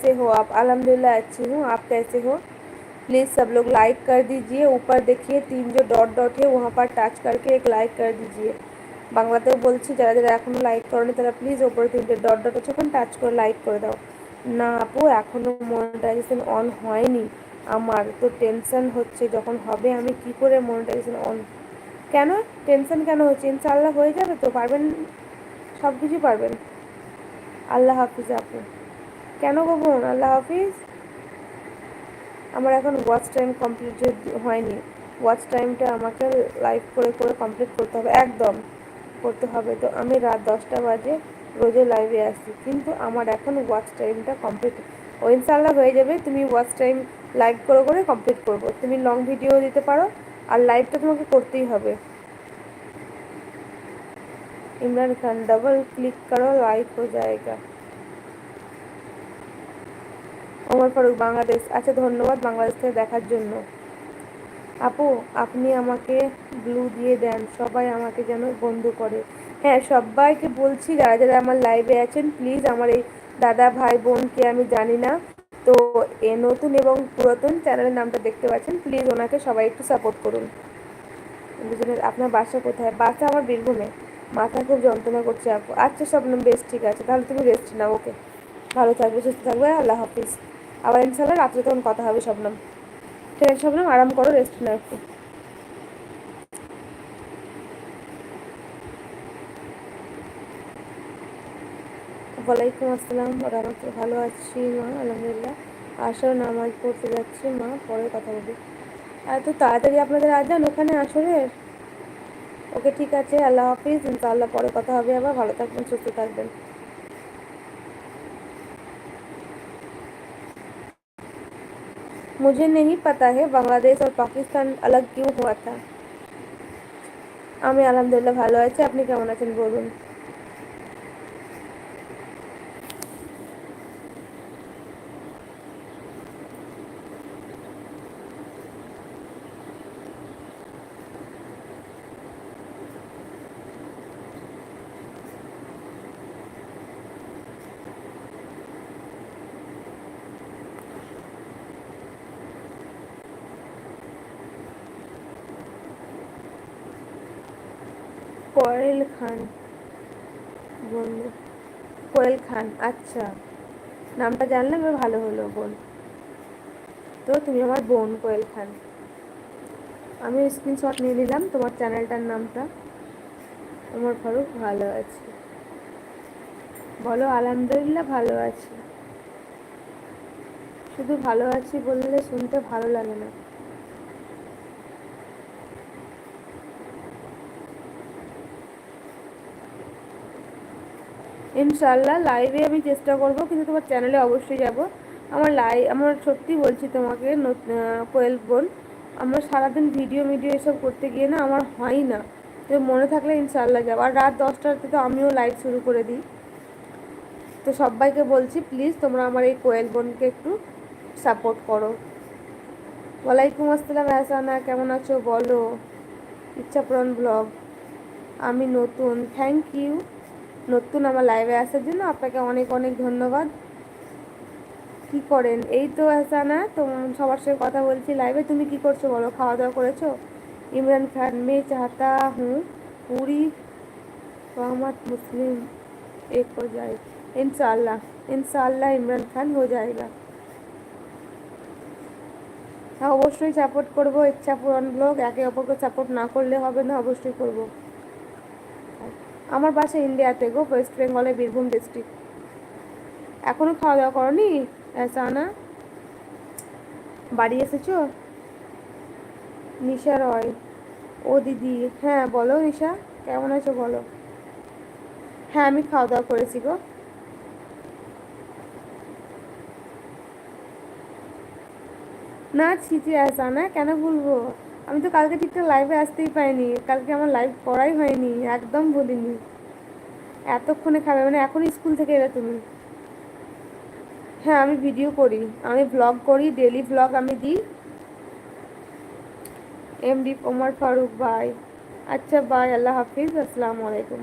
कैसे हो आप? अल्हम्दुलिल्लाह अच्छी हूँ, आप कैसे हो? प्लीज़ सब लोग लाइक कर दीजिए। ऊपर देखिए 3 जो डॉट डॉट है वहाँ पर টাচ करके एक লাইক कर दीजिए। বাংলাতেও বলছি, যারা যারা এখনও লাইক করনি তারা প্লিজ ওপরে 3টে ডট ডট আছে ওখানে টাচ করে লাইক করে দাও। না আপু, এখনও মনিটাইজেশন অন হয়নি আমার, তো টেনশন হচ্ছে যখন হবে আমি কি করে মনিটাইজেশন অন। কেন টেনশন কেন হচ্ছে? ইনশাআল্লাহ হয়ে যাবে তো, পারবেন, সব কিছু পারবেন। আল্লাহ হাফিজ আপু। কেন গো বোন আল্লাহ হাফিজ? আমার এখন ওয়াচ টাইম কমপ্লিট হয়নি। ওয়াচ টাইমটা আমাকে লাইভ করে করে কমপ্লিট করতে হবে, একদম করতে হবে। তো আমি রাত 10টা বাজে রোজে লাইভে আসছি, কিন্তু আমার এখন ওয়াচ টাইমটা কমপ্লিট ও ইনশাআল্লাহ হয়ে যাবে। তুমি ওয়াচ টাইম লাইভ করে করে কমপ্লিট করবো। তুমি লং ভিডিও দিতে পারো আর লাইভটা তোমাকে করতেই হবে। इमरान खान डबल क्लिक करो लाइक हो जाएगा। ওমর ফারুক বাংলাদেশ, আচ্ছা ধন্যবাদ বাংলাদেশ থেকে দেখার জন্য। আপু আপনি আমাকে ব্লু দিয়ে দেন, সবাই আমাকে যেন বন্ধু করে। হ্যাঁ সবাইকে বলছি, যারা যারা আমার লাইভে আছেন প্লিজ, আমার এই দাদা ভাই বোনকে আমি জানি না, তো এ নতুন এবং পুরাতন চ্যানেলের নামটা দেখতে পাচ্ছেন, প্লিজ ওনাকে সবাই একটু সাপোর্ট করুন। দুজনের আপনার বাসা কোথায়? বাসা আমার বীরভূমে। মাথা খুব যন্ত্রণা করছে আপু। আচ্ছা শবনম বেশ ঠিক আছে, তাহলে তুমি রেস্ট নাও। ওকে, ভালো থাকবে, সুস্থ থাকবে, আল্লাহ হাফিজ। আবার ইনশাল্লাহ রাত্রে তখন কথা হবে শবনম। ঠিক আছে শবনম, আরাম করো, রেস্ট নাও একটু। ওয়ালাইকুম আসসালাম রহমতুল্লাহ। ভালো আছি মা, আলহামদুলিল্লাহ। আসর নামাজ পড়তে যাচ্ছি মা, পরে কথা বলি। এত তাড়াতাড়ি আপনাদের আজান ওখানে আসরের? ওকে ঠিক আছে, আল্লাহ হাফিজ, ইনশাআল্লাহ পরে কথা হবে আবার। ভালো থাকবেন, সুস্থ থাকবেন। मुझे नहीं पता है बांग्लादेश और पाकिस्तान अलग क्यों हुआ था। আমি আলহামদুলিল্লাহ ভালো আছি, আপনি কেমন আছেন বলুন। কোয়েল খান বন্ধু, কোয়েল খান, আচ্ছা নামটা জানলে আমার ভালো হলো বোন। তো তুমি আমার বোন কোয়েল খান। আমি স্ক্রিনশট নিয়ে নিলাম তোমার চ্যানেলটার নামটা। ওমর ফারুক ভালো আছে, বলো আলহামদুলিল্লাহ ভালো আছি। শুধু ভালো আছি বললে শুনতে ভালো লাগে না। ইনশাআল্লাহ লাইভে আমি চেষ্টা করব, কিন্তু তোমার চ্যানেলে অবশ্যই যাব। আমার সত্যি বলছি তোমাকে কোয়েল বোন, আমরা সারাদিন ভিডিও এসব করতে গিয়ে না আমার হয় না। তো মনে থাকলে ইনশাআল্লাহ যাবো। আর রাত 10টাতে তো আমিও লাইভ শুরু করে দিই। তো সবাইকে বলছি প্লিজ তোমরা আমার এই কোয়েল বোনকে একটু সাপোর্ট করো। ওয়ালাইকুম আসসালাম এহসানা, কেমন আছো বলো। ইচ্ছাপূরণ ব্লগ, আমি নতুন, থ্যাংক ইউ নতুন আমার লাইভে আসার জন্য, আপনাকে অনেক অনেক ধন্যবাদ। কি করেন? এই তো এহসানা, তো সবার সঙ্গে কথা বলছি লাইভে। তুমি কি করছো বলো, খাওয়া দাওয়া করেছো? इमरान खान मैं चाहता हूँ पूरी कौमत मुस्लिम एक हो जाए। इंशाल्लाह इंशाल्लाह इमरान खान हो जाएगा। হ্যাঁ অবশ্যই সাপোর্ট করবো। ইচ্ছা পূরণ ব্লগ, একে অপরকে সাপোর্ট না করলে হবে না, অবশ্যই করব। আমার বাসা ইন্ডিয়াতে গো, ওয়েস্ট বেঙ্গলে, বীরভূম ডিস্ট্রিক্ট। এখনও খাওয়া দাওয়া করনি এহসানা? বাড়ি এসেছো? নিশা রয়, ও দিদি, হ্যাঁ বলো নিশা, কেমন আছো বলো। হ্যাঁ আমি খাওয়া দাওয়া করেছি গো। না ছিচি এহসানা, কেন ভুলবো? আমি তো কালকে ঠিকঠাক লাইভে আসতেই পাইনি, কালকে আমার লাইভ করাই হয়নি, একদম ভুলিনি। এতক্ষণে খাবে মানে এখনই স্কুল থেকে এলে তুমি? হ্যাঁ আমি ভিডিও করি, আমি ব্লগ করি, ডেলি ব্লগ আমি দিই। MD Omar Faruk, bye. আচ্ছা বাই, আল্লাহ হাফিজ, আসসালামু আলাইকুম।